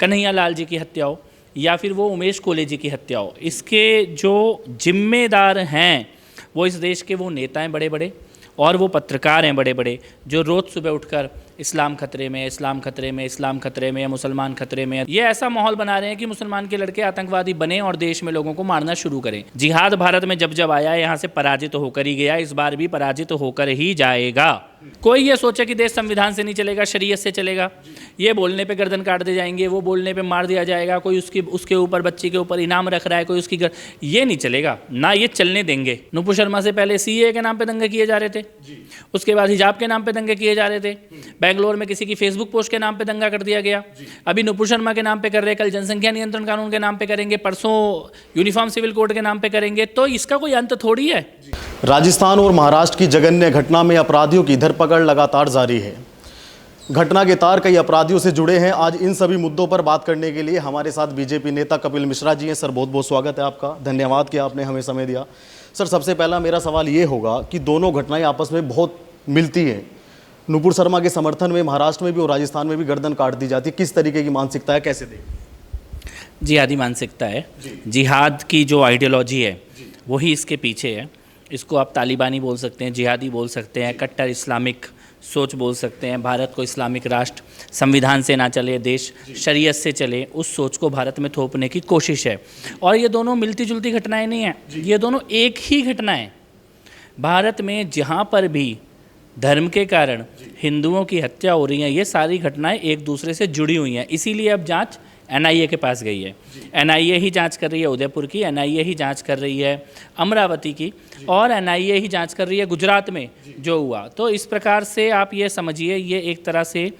कन्हैया लाल जी की हत्या हो या फिर वो उमेश कोले जी की हत्या हो, इसके जो जिम्मेदार हैं वो इस देश के वो नेता हैं बड़े बड़े, और वो पत्रकार हैं बड़े बड़े, जो रोज़ सुबह उठकर इस्लाम खतरे में, इस्लाम खतरे में, इस्लाम खतरे में, या मुसलमान खतरे में, ये ऐसा माहौल बना रहे हैं कि मुसलमान के लड़के आतंकवादी बने और देश में लोगों को मारना शुरू करें। जिहाद भारत में जब जब आया यहाँ से पराजित होकर ही गया, इस बार भी पराजित होकर ही जाएगा। कोई ये सोचे कि देश संविधान से नहीं चलेगा, शरीयत से चलेगा, ये बोलने पे गर्दन काट दे जाएंगे, वो बोलने पे मार दिया जाएगा, कोई उसके ऊपर बच्ची के ऊपर इनाम रख रहा है, कोई उसकी ये नहीं चलेगा ना, ये चलने देंगे। नुपुर शर्मा से पहले सीए के नाम पे दंगे किए जा रहे थे, उसके बाद हिजाब के नाम पे दंगे किए जा रहे थे, बेंगलोर में किसी की फेसबुक पोस्ट के नाम पे दंगा कर दिया गया, अभी नुपुर शर्मा के नाम पे कर रहे, कल जनसंख्या नियंत्रण कानून के नाम पे करेंगे, परसों यूनिफॉर्म सिविल कोड के नाम पे करेंगे, तो इसका कोई अंत थोड़ी है। राजस्थान और महाराष्ट्र की जघन्य घटना में अपराधियों की धरपकड़ लगातार जारी है। घटना के तार कई अपराधियों से जुड़े हैं। आज इन सभी मुद्दों पर बात करने के लिए हमारे साथ बीजेपी नेता कपिल मिश्रा जी हैं। सर, बहुत बहुत स्वागत है आपका, धन्यवाद कि आपने हमें समय दिया। सर, सबसे पहला मेरा सवाल ये होगा कि दोनों घटनाएं आपस में बहुत मिलती हैं। नुपुर शर्मा के समर्थन में महाराष्ट्र में भी और राजस्थान में भी गर्दन काट दी जाती है। किस तरीके की मानसिकता है, कैसे देखें? जिहादी मानसिकता है, जिहाद की जो आइडियोलॉजी है वही इसके पीछे है। इसको आप तालिबानी बोल सकते हैं, जिहादी बोल सकते हैं, कट्टर इस्लामिक सोच बोल सकते हैं। भारत को इस्लामिक राष्ट्र, संविधान से ना चले, देश शरीयत से चले, उस सोच को भारत में थोपने की कोशिश है। और ये दोनों मिलती जुलती घटनाएं नहीं हैं, ये दोनों एक ही घटनाएं। भारत में जहाँ पर भी धर्म के कारण हिंदुओं की हत्या हो रही है, ये सारी घटनाएं एक दूसरे से जुड़ी हुई हैं। इसीलिए अब जांच एनआईए के पास गई है। एनआईए ही जांच कर रही है उदयपुर की, एनआईए ही जांच कर रही है अमरावती की, और एनआईए ही जांच कर रही है गुजरात में जो हुआ। तो इस प्रकार से आप ये समझिए, ये एक तरह से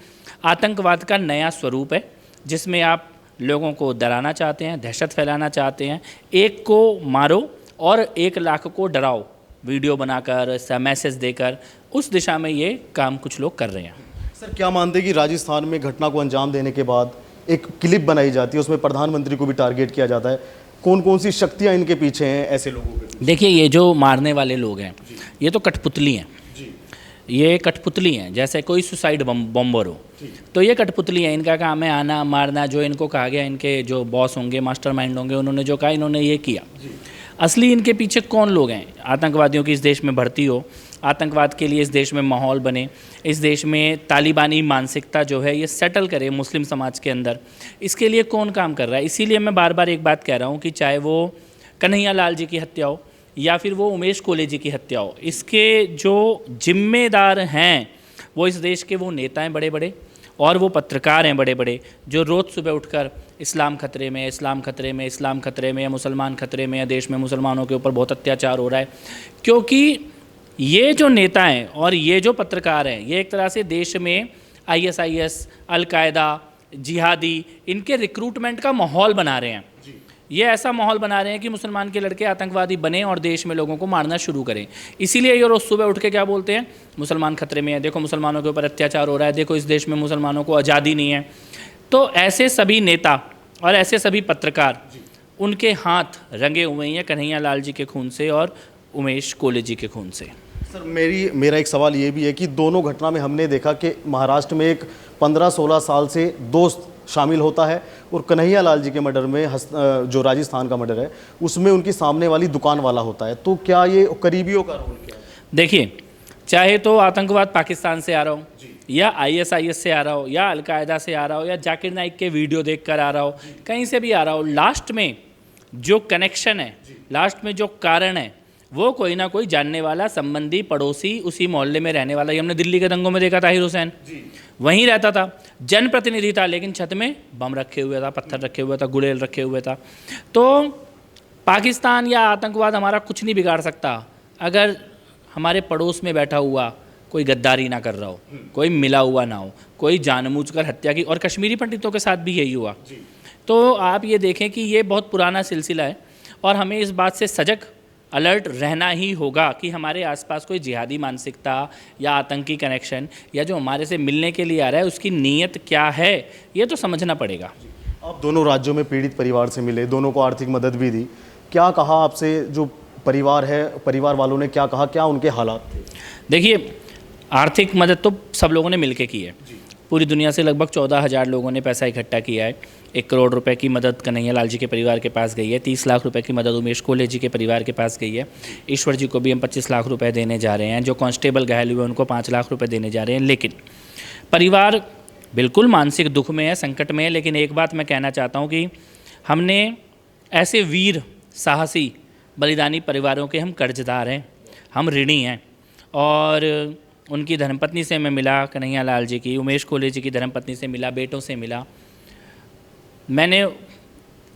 आतंकवाद का नया स्वरूप है, जिसमें आप लोगों को डराना चाहते हैं, दहशत फैलाना चाहते हैं। एक को मारो और 1 लाख को डराओ, वीडियो बनाकर, मैसेज देकर, उस दिशा में ये काम कुछ लोग कर रहे हैं। सर, क्या मानते हैं कि राजस्थान में घटना को अंजाम देने के बाद एक क्लिप बनाई जाती है, उसमें प्रधानमंत्री को भी टारगेट किया जाता है? कौन कौन सी शक्तियां इनके पीछे हैं ऐसे लोगों के? देखिए, ये जो मारने वाले लोग हैं ये तो कठपुतली हैं, ये कठपुतली हैं। जैसे कोई सुसाइड बॉम्बर हो तो ये कठपुतली हैं, इनका काम है आना मारना। जो इनको कहा गया, इनके जो बॉस होंगे, मास्टरमाइंड होंगे, उन्होंने जो कहा इन्होंने ये किया। असली इनके पीछे कौन लोग हैं? आतंकवादियों की इस देश में भर्ती हो, आतंकवाद के लिए इस देश में माहौल बने, इस देश में तालिबानी मानसिकता जो है ये सेटल करे मुस्लिम समाज के अंदर, इसके लिए कौन काम कर रहा है? इसीलिए मैं बार बार एक बात कह रहा हूँ कि चाहे वो कन्हैया लाल जी की हत्या हो या फिर वो उमेश कोले जी की हत्या हो, इसके जो जिम्मेदार हैं वो इस देश के वो नेता हैं बड़े बड़े, और वो पत्रकार हैं बड़े बड़े, जो रोज़ सुबह उठकर इस्लाम खतरे में, इस्लाम खतरे में, इस्लाम खतरे में, या मुसलमान खतरे में, या देश में मुसलमानों के ऊपर बहुत अत्याचार हो रहा है। क्योंकि ये जो नेता हैं और ये जो पत्रकार हैं, ये एक तरह से देश में आईएसआईएस, अलकायदा, जिहादी, इनके रिक्रूटमेंट का माहौल बना रहे हैं। ये ऐसा माहौल बना रहे हैं कि मुसलमान के लड़के आतंकवादी बने और देश में लोगों को मारना शुरू करें। इसीलिए ये रोज़ सुबह उठ के क्या बोलते हैं? मुसलमान खतरे में है, देखो मुसलमानों के ऊपर अत्याचार हो रहा है, देखो इस देश में मुसलमानों को आज़ादी नहीं है। तो ऐसे सभी नेता और ऐसे सभी पत्रकार, उनके हाथ रंगे हुए हैं कन्हैया लाल जी के खून से और उमेश कोले जी के खून से। सर, मेरा एक सवाल ये भी है कि दोनों घटना में हमने देखा कि महाराष्ट्र में एक 15-16 साल से दोस्त शामिल होता है, और कन्हैया लाल जी के मर्डर में जो राजस्थान का मर्डर है उसमें उनकी सामने वाली दुकान वाला होता है। तो क्या ये करीबियों का रोल क्या है? देखिए, चाहे तो आतंकवाद पाकिस्तान से आ रहा हो, या आईएसआईएस से आ रहा हो, या अलकायदा से आ रहा हो, या जाकिर नाइक के वीडियो देखकर आ रहा हो, कहीं से भी आ रहा हो, लास्ट में जो कनेक्शन है, लास्ट में जो कारण है, वो कोई ना कोई जानने वाला, संबंधी, पड़ोसी, उसी मोहल्ले में रहने वाला। ये हमने दिल्ली के दंगों में देखा, ताहिर हुसैन वहीं रहता था, जनप्रतिनिधि था, लेकिन छत में बम रखे हुए था, पत्थर रखे हुए था, गुलेल रखे हुए था। तो पाकिस्तान या आतंकवाद हमारा कुछ नहीं बिगाड़ सकता अगर हमारे पड़ोस में बैठा हुआ कोई गद्दारी ना कर रहा हो, कोई मिला हुआ ना हो, कोई जानबूझकर हत्या की। और कश्मीरी पंडितों के साथ भी यही हुआ। तो आप ये देखें कि ये बहुत पुराना सिलसिला है, और हमें इस बात से सजग, अलर्ट रहना ही होगा कि हमारे आसपास कोई जिहादी मानसिकता या आतंकी कनेक्शन, या जो हमारे से मिलने के लिए आ रहा है, उसकी नीयत क्या है, ये तो समझना पड़ेगा। आप दोनों राज्यों में पीड़ित परिवार से मिले, दोनों को आर्थिक मदद भी दी, क्या कहा आपसे जो परिवार है, परिवार वालों ने क्या कहा, क्या उनके हालात थे? देखिए, आर्थिक मदद तो सब लोगों ने मिलकर की है, पूरी दुनिया से लगभग 14,000 लोगों ने पैसा इकट्ठा किया है। 1 करोड़ रुपए की मदद कन्हैया लाल जी के परिवार के पास गई है। 30 लाख रुपए की मदद उमेश कोल्हे जी के परिवार के पास गई है। ईश्वर जी को भी हम 25 लाख रुपए देने जा रहे हैं। जो कांस्टेबल घायल हुए उनको 5 लाख रुपए देने जा रहे हैं। लेकिन परिवार बिल्कुल मानसिक दुख में है, संकट में है। लेकिन एक बात मैं कहना चाहता हूँ कि हमने ऐसे वीर साहसी बलिदानी परिवारों के हम कर्जदार हैं, हम ऋणी हैं। और उनकी धर्मपत्नी से मैं मिला, कन्हैया लाल जी की, उमेश कोल्हे जी की धर्मपत्नी से मिला, बेटों से मिला। मैंने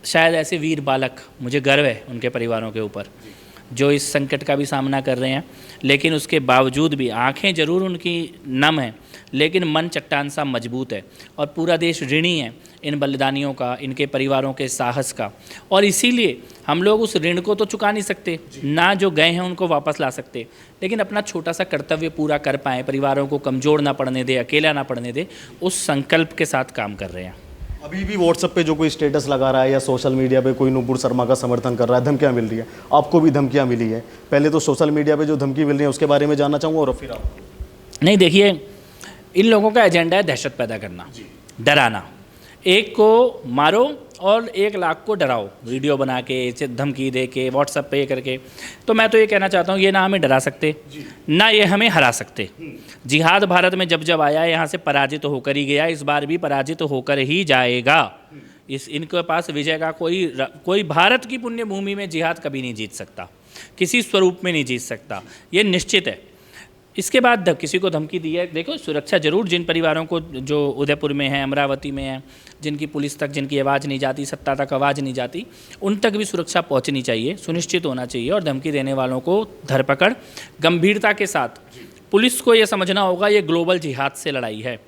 शायद ऐसे वीर बालक, मुझे गर्व है उनके परिवारों के ऊपर जो इस संकट का भी सामना कर रहे हैं। लेकिन उसके बावजूद भी आंखें ज़रूर उनकी नम हैं, लेकिन मन चट्टान सा मजबूत है। और पूरा देश ऋणी है इन बलिदानियों का, इनके परिवारों के साहस का। और इसीलिए हम लोग उस ऋण को तो चुका नहीं सकते, ना जो गए हैं उनको वापस ला सकते, लेकिन अपना छोटा सा कर्तव्य पूरा कर पाएँ, परिवारों को कमज़ोर ना पड़ने दे, अकेला ना पड़ने दे, उस संकल्प के साथ काम कर रहे हैं। अभी भी व्हाट्सएप पे जो कोई स्टेटस लगा रहा है या सोशल मीडिया पे कोई नुपुर शर्मा का समर्थन कर रहा है, धमकियां मिल रही है, आपको भी धमकियां मिली है। पहले तो सोशल मीडिया पे जो धमकी मिल रही है उसके बारे में जानना चाहूँगा और फिर आप। नहीं, देखिए, इन लोगों का एजेंडा है दहशत पैदा करना, डराना। एक को मारो और 1 लाख को डराओ, वीडियो बना के, धमकी दे के, व्हाट्सएप पे करके। तो मैं तो ये कहना चाहता हूँ, ये ना हमें डरा सकते, ना ये हमें हरा सकते। जिहाद भारत में जब जब आया, यहाँ से पराजित होकर ही गया, इस बार भी पराजित होकर ही जाएगा। इनके पास विजय का कोई भारत की पुण्य भूमि में जिहाद कभी नहीं जीत सकता, किसी स्वरूप में नहीं जीत सकता, ये निश्चित है। इसके बाद किसी को धमकी दी है, देखो, सुरक्षा जरूर जिन परिवारों को जो उदयपुर में है, अमरावती में है, जिनकी पुलिस तक, जिनकी आवाज़ नहीं जाती, सत्ता तक आवाज़ नहीं जाती, उन तक भी सुरक्षा पहुंचनी चाहिए, सुनिश्चित होना चाहिए। और धमकी देने वालों को धरपकड़ गंभीरता के साथ। पुलिस को ये समझना होगा, ये ग्लोबल जिहाद से लड़ाई है,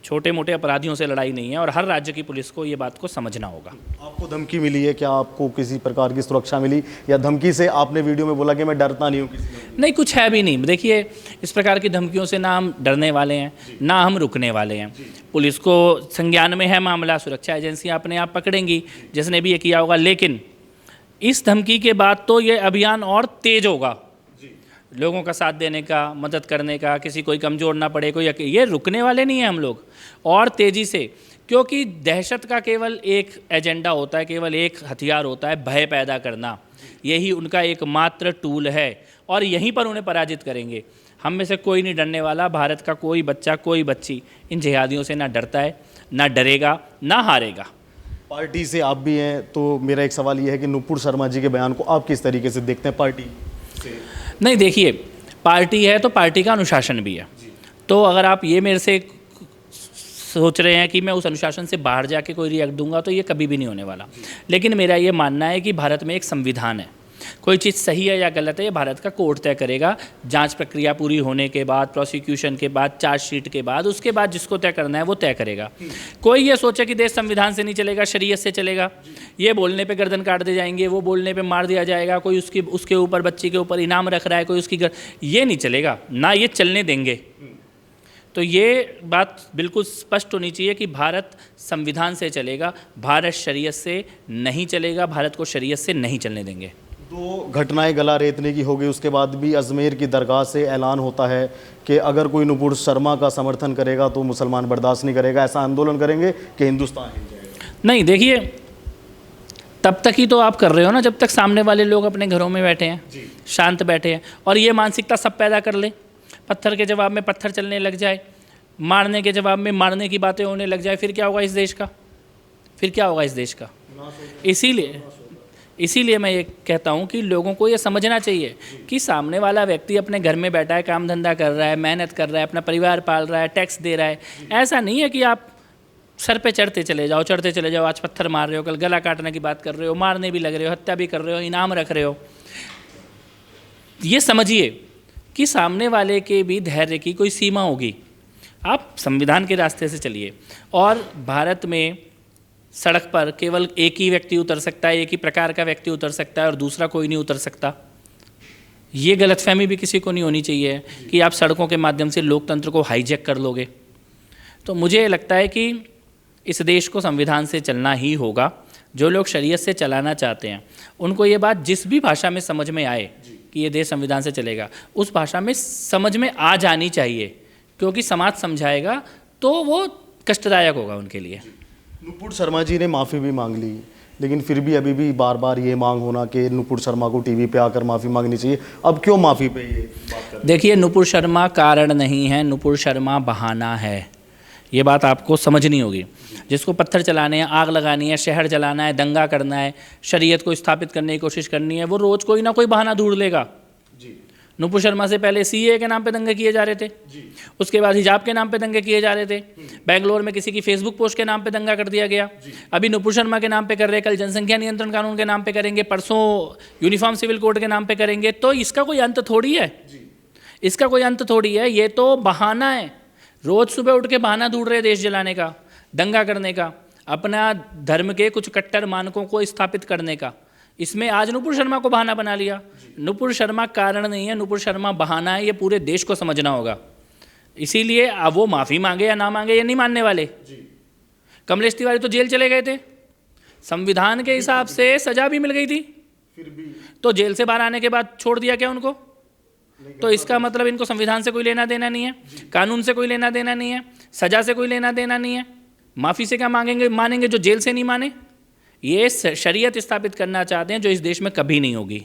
छोटे मोटे अपराधियों से लड़ाई नहीं है। और हर राज्य की पुलिस को ये बात को समझना होगा। आपको धमकी मिली है क्या? आपको किसी प्रकार की सुरक्षा मिली, या धमकी से आपने वीडियो में बोला कि मैं डरता नहीं हूँ किसी से? नहीं, कुछ है भी नहीं। देखिए, इस प्रकार की धमकियों से ना हम डरने वाले हैं, ना हम रुकने वाले हैं। पुलिस को संज्ञान में है मामला, सुरक्षा एजेंसियाँ अपने आप पकड़ेंगी जिसने भी ये किया होगा। लेकिन इस धमकी के बाद तो ये अभियान और तेज होगा, लोगों का साथ देने का, मदद करने का, किसी कोई कमज़ोर ना पड़े कोई, ये रुकने वाले नहीं हैं हम लोग, और तेज़ी से। क्योंकि दहशत का केवल एक एजेंडा होता है, केवल एक हथियार होता है, भय पैदा करना। यही उनका एकमात्र टूल है और यहीं पर उन्हें पराजित करेंगे। हम में से कोई नहीं डरने वाला। भारत का कोई बच्चा, कोई बच्ची इन जिहादियों से ना डरता है, ना डरेगा, ना हारेगा। पार्टी से आप भी हैं, तो मेरा एक सवाल ये है कि नुपुर शर्मा जी के बयान को आप किस तरीके से देखते हैं पार्टी से? नहीं, देखिए, पार्टी है तो पार्टी का अनुशासन भी है। तो अगर आप ये मेरे से सोच रहे हैं कि मैं उस अनुशासन से बाहर जाके कोई रिएक्ट दूंगा, तो ये कभी भी नहीं होने वाला। लेकिन मेरा ये मानना है कि भारत में एक संविधान है, कोई चीज़ सही है या गलत है ये भारत का कोर्ट तय करेगा। जांच प्रक्रिया पूरी होने के बाद, प्रोसिक्यूशन के बाद, चार्जशीट के बाद, उसके बाद जिसको तय करना है वो तय करेगा। कोई ये सोचे कि देश संविधान से नहीं चलेगा, शरीयत से चलेगा, ये बोलने पे गर्दन काट दे जाएंगे, वो बोलने पे मार दिया जाएगा, कोई उसके ऊपर, बच्ची के ऊपर इनाम रख रहा है, कोई उसकी ये नहीं चलेगा, ना ये चलने देंगे। तो ये बात बिल्कुल स्पष्ट होनी चाहिए कि भारत संविधान से चलेगा, भारत शरीयत से नहीं चलेगा, भारत को शरीयत से नहीं चलने देंगे। 2 घटनाएं गला रेतने की हो गई, उसके बाद भी अजमेर की दरगाह से ऐलान होता है कि अगर कोई नुपुर शर्मा का समर्थन करेगा तो मुसलमान बर्दाश्त नहीं करेगा, ऐसा आंदोलन करेंगे कि हिंदुस्तान हिल जाएगा। नहीं, देखिए, तब तक ही तो आप कर रहे हो ना जब तक सामने वाले लोग अपने घरों में बैठे हैं, शांत बैठे हैं। और ये मानसिकता सब पैदा कर ले, पत्थर के जवाब में पत्थर चलने लग जाए, मारने के जवाब में मारने की बातें होने लग जाए, फिर क्या होगा इस देश का? फिर क्या होगा इस देश का? इसीलिए मैं ये कहता हूँ कि लोगों को ये समझना चाहिए कि सामने वाला व्यक्ति अपने घर में बैठा है, काम धंधा कर रहा है, मेहनत कर रहा है, अपना परिवार पाल रहा है, टैक्स दे रहा है। ऐसा नहीं है कि आप सर पे चढ़ते चले जाओ, आज पत्थर मार रहे हो, कल गला काटने की बात कर रहे हो, मारने भी लग रहे हो, हत्या भी कर रहे हो, इनाम रख रहे हो। ये समझिए कि सामने वाले के भी धैर्य की कोई सीमा होगी। आप संविधान के रास्ते से चलिए। और भारत में सड़क पर केवल एक ही व्यक्ति उतर सकता है, एक ही प्रकार का व्यक्ति उतर सकता है और दूसरा कोई नहीं उतर सकता। ये गलतफहमी भी किसी को नहीं होनी चाहिए कि आप सड़कों के माध्यम से लोकतंत्र को हाईजैक कर लोगे। तो मुझे लगता है कि इस देश को संविधान से चलना ही होगा। जो लोग शरीयत से चलाना चाहते हैं उनको ये बात जिस भी भाषा में समझ में आए कि ये देश संविधान से चलेगा, उस भाषा में समझ में आ जानी चाहिए, क्योंकि समाज समझाएगा तो वो कष्टदायक होगा उनके लिए। नुपुर शर्मा जी ने माफ़ी भी मांग ली, लेकिन फिर भी अभी भी बार बार ये मांग होना कि नुपुर शर्मा को टीवी पे आकर माफ़ी मांगनी चाहिए। अब क्यों माफ़ी पे ये बात कर? देखिए, नुपुर शर्मा कारण नहीं है, नुपुर शर्मा बहाना है। ये बात आपको समझनी होगी। जिसको पत्थर चलाने हैं, आग लगानी है, शहर जलाना है, दंगा करना है, शरीयत को स्थापित करने की कोशिश करनी है, वो रोज़ कोई ना कोई बहाना ढूंढ लेगा। नुपुर शर्मा से पहले सीए के नाम पे दंगे किए जा रहे थे, उसके बाद हिजाब के नाम पे दंगे किए जा रहे थे, बेंगलोर में किसी की फेसबुक पोस्ट के नाम पे दंगा कर दिया गया, अभी नुपुर शर्मा के नाम पे कर रहे, कल जनसंख्या नियंत्रण कानून के नाम पे करेंगे, परसों यूनिफॉर्म सिविल कोड के नाम पे करेंगे। तो इसका कोई अंत थोड़ी है, इसका कोई अंत थोड़ी है। ये तो बहाना है। रोज़ सुबह उठ के बहाना ढूंढ रहे देश जलाने का, दंगा करने का, अपना धर्म के कुछ कट्टर मानकों को स्थापित करने का। इसमें आज नुपुर शर्मा को बहाना बना लिया। नुपुर शर्मा कारण नहीं है, नुपुर शर्मा बहाना है। ये पूरे देश को समझना होगा। इसीलिए अब वो माफ़ी मांगे या ना मांगे, ये नहीं मानने वाले। कमलेश तिवारी तो जेल चले गए थे, संविधान के हिसाब से सजा भी मिल गई थी, फिर भी तो जेल से बाहर आने के बाद छोड़ दिया क्या उनको? तो इसका मतलब इनको संविधान से कोई लेना देना नहीं है, कानून से कोई लेना देना नहीं है, सजा से कोई लेना देना नहीं है। माफ़ी से क्या मानेंगे जो जेल से नहीं माने। ये शरीयत स्थापित करना चाहते हैं जो इस देश में कभी नहीं होगी।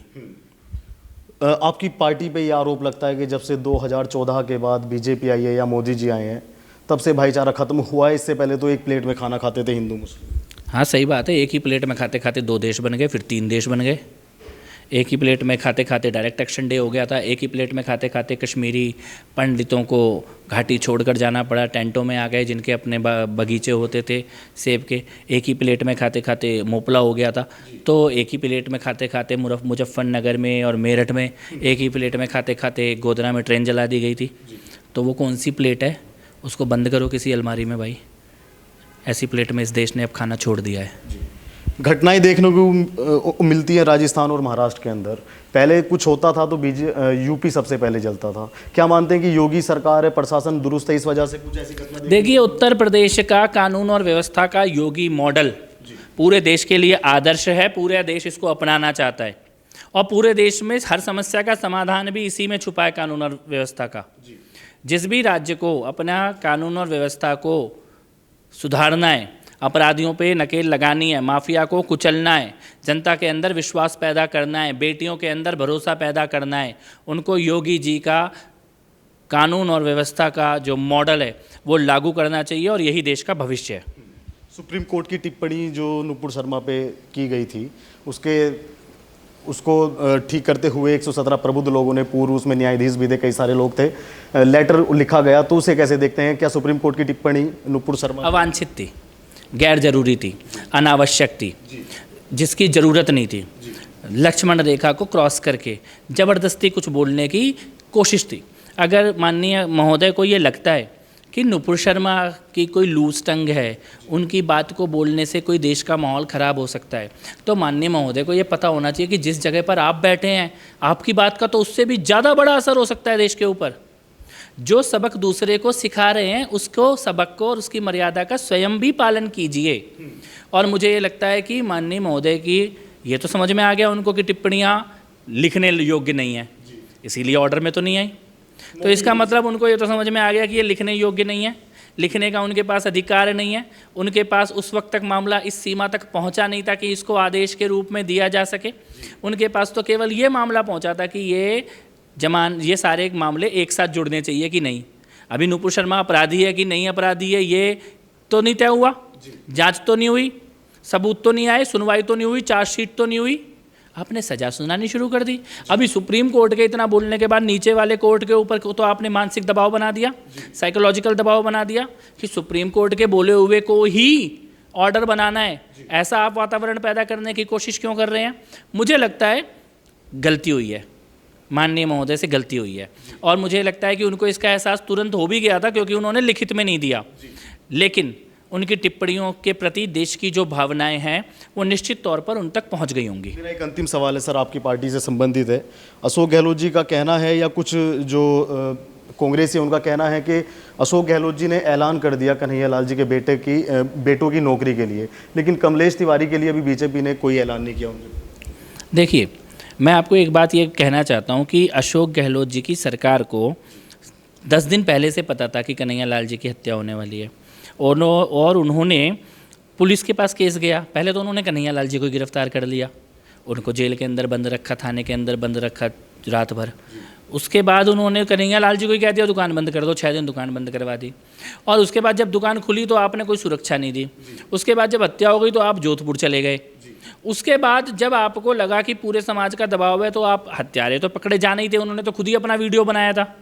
आपकी पार्टी पे ये आरोप लगता है कि जब से 2014 के बाद बीजेपी आई है या मोदी जी आए हैं, तब से भाईचारा खत्म हुआ है। इससे पहले तो एक प्लेट में खाना खाते थे हिंदू मुस्लिम। हाँ, सही बात है। एक ही प्लेट में खाते खाते 2 देश बन गए, फिर 3 देश बन गए। एक ही प्लेट में खाते खाते डायरेक्ट एक्शन डे हो गया था। एक ही प्लेट में खाते खाते कश्मीरी पंडितों को घाटी छोड़कर जाना पड़ा, टेंटों में आ गए जिनके अपने बगीचे होते थे सेब के। एक ही प्लेट में खाते खाते मोपला हो गया था। तो एक ही प्लेट में खाते खाते मुजफ्फरनगर में और मेरठ में, एक ही प्लेट में खाते खाते गोधरा में ट्रेन जला दी गई थी। तो वो कौन सी प्लेट है? उसको बंद करो किसी अलमारी में भाई। ऐसी प्लेट में इस देश ने अब खाना छोड़ दिया है। घटनाएं देखने को मिलती हैं राजस्थान और महाराष्ट्र के अंदर। पहले कुछ होता था तो यूपी सबसे पहले जलता था। क्या मानते हैं कि योगी सरकार है, प्रशासन दुरुस्त है, इस वजह से कुछ ऐसी घटना? देखिए, उत्तर प्रदेश का कानून और व्यवस्था का योगी मॉडल पूरे देश के लिए आदर्श है। पूरे देश इसको अपनाना चाहता है और पूरे देश में हर समस्या का समाधान भी इसी में छुपा है, कानून और व्यवस्था का। जिस भी राज्य को अपना कानून और व्यवस्था को सुधारना है, अपराधियों पे नकेल लगानी है, माफिया को कुचलना है, जनता के अंदर विश्वास पैदा करना है, बेटियों के अंदर भरोसा पैदा करना है, उनको योगी जी का कानून और व्यवस्था का जो मॉडल है वो लागू करना चाहिए और यही देश का भविष्य है। सुप्रीम कोर्ट की टिप्पणी जो नुपुर शर्मा पे की गई थी, उसको ठीक करते हुए 117 प्रबुद्ध लोगों ने, पूर्व उसमें न्यायाधीश भी थे, कई सारे लोग थे, लेटर लिखा गया। तो उसे कैसे देखते हैं? क्या सुप्रीम कोर्ट की टिप्पणी नुपुर शर्मा अवांछित थी, गैर जरूरी थी, अनावश्यक थी, जिसकी ज़रूरत नहीं थी? लक्ष्मण रेखा को क्रॉस करके ज़बरदस्ती कुछ बोलने की कोशिश थी। अगर माननीय महोदय को ये लगता है कि नुपुर शर्मा की कोई लूज टंग है, उनकी बात को बोलने से कोई देश का माहौल ख़राब हो सकता है, तो माननीय महोदय को ये पता होना चाहिए कि जिस जगह पर आप बैठे हैं, आपकी बात का तो उससे भी ज़्यादा बड़ा असर हो सकता है देश के ऊपर। जो सबक दूसरे को सिखा रहे हैं, उसको सबक को और उसकी मर्यादा का स्वयं भी पालन कीजिए। और मुझे ये लगता है कि माननीय महोदय की ये तो समझ में आ गया उनको कि टिप्पणियाँ लिखने योग्य नहीं है, इसीलिए ऑर्डर में तो नहीं आई। तो इसका मतलब उनको ये तो समझ में आ गया कि ये लिखने योग्य नहीं है, लिखने का उनके पास अधिकार नहीं है। उनके पास उस वक्त तक मामला इस सीमा तक पहुंचा नहीं था कि इसको आदेश के रूप में दिया जा सके। उनके पास तो केवल ये मामला पहुंचा था कि ये सारे मामले एक साथ जुड़ने चाहिए कि नहीं। अभी नुपुर शर्मा अपराधी है कि नहीं अपराधी है ये तो नहीं तय हुआ, जांच तो नहीं हुई, सबूत तो नहीं आए, सुनवाई तो नहीं हुई, चार्जशीट तो नहीं हुई, आपने सजा सुनानी शुरू कर दी। अभी सुप्रीम कोर्ट के इतना बोलने के बाद नीचे वाले कोर्ट के ऊपर तो आपने मानसिक दबाव बना दिया, साइकोलॉजिकल दबाव बना दिया कि सुप्रीम कोर्ट के बोले हुए को ही ऑर्डर बनाना है। ऐसा आप वातावरण पैदा करने की कोशिश क्यों कर रहे हैं? मुझे लगता है गलती हुई है, माननीय महोदय से गलती हुई है। और मुझे लगता है कि उनको इसका एहसास तुरंत हो भी गया था, क्योंकि उन्होंने लिखित में नहीं दिया। लेकिन उनकी टिप्पणियों के प्रति देश की जो भावनाएं हैं वो निश्चित तौर पर उन तक पहुंच गई होंगी। मेरा एक अंतिम सवाल है सर, आपकी पार्टी से संबंधित है। अशोक गहलोत जी का कहना है या कुछ जो कांग्रेसी उनका कहना है कि अशोक गहलोत जी ने ऐलान कर दिया कन्हैया लाल जी के बेटों की नौकरी के लिए, लेकिन कमलेश तिवारी के लिए अभी बीजेपी ने कोई ऐलान नहीं किया उनसे। देखिए, मैं आपको एक बात ये कहना चाहता हूँ कि अशोक गहलोत जी की सरकार को 10 दिन पहले से पता था कि कन्हैया लाल जी की हत्या होने वाली है। और उन्होंने पुलिस के पास केस गया। पहले तो उन्होंने कन्हैया लाल जी को गिरफ्तार कर लिया, उनको जेल के अंदर बंद रखा, थाने के अंदर बंद रखा रात भर। उसके बाद उन्होंने कन्हैया लाल जी को ही कह दिया दुकान बंद कर दो, 6 दिन दुकान बंद करवा दी। और उसके बाद जब दुकान खुली तो आपने कोई सुरक्षा नहीं दी। उसके बाद जब हत्या हो गई तो आप जोधपुर चले गए। उसके बाद जब आपको लगा कि पूरे समाज का दबाव है तो आप हत्यारे तो पकड़े जाने ही थे, उन्होंने तो खुद ही अपना वीडियो बनाया था,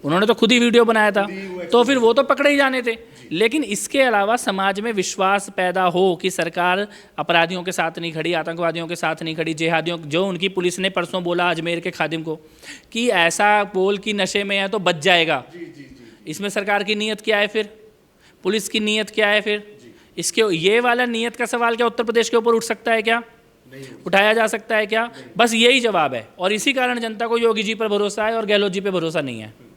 उन्होंने तो खुद ही वीडियो बनाया था, तो फिर वो तो पकड़े ही जाने थे। लेकिन इसके अलावा समाज में विश्वास पैदा हो कि सरकार अपराधियों के साथ नहीं खड़ी, आतंकवादियों के साथ नहीं खड़ी, जिहादियों, जो उनकी पुलिस ने परसों बोला अजमेर के खादिम को कि ऐसा बोल कि नशे में है तो बच जाएगा। इसमें सरकार की नीयत क्या है फिर, पुलिस की नीयत क्या है फिर? इसके ये वाला नीयत का सवाल क्या उत्तर प्रदेश के ऊपर उठ सकता है क्या, उठाया जा सकता है क्या? बस यही जवाब है। और इसी कारण जनता को योगी जी पर भरोसा है और गहलोत जी पे भरोसा नहीं है।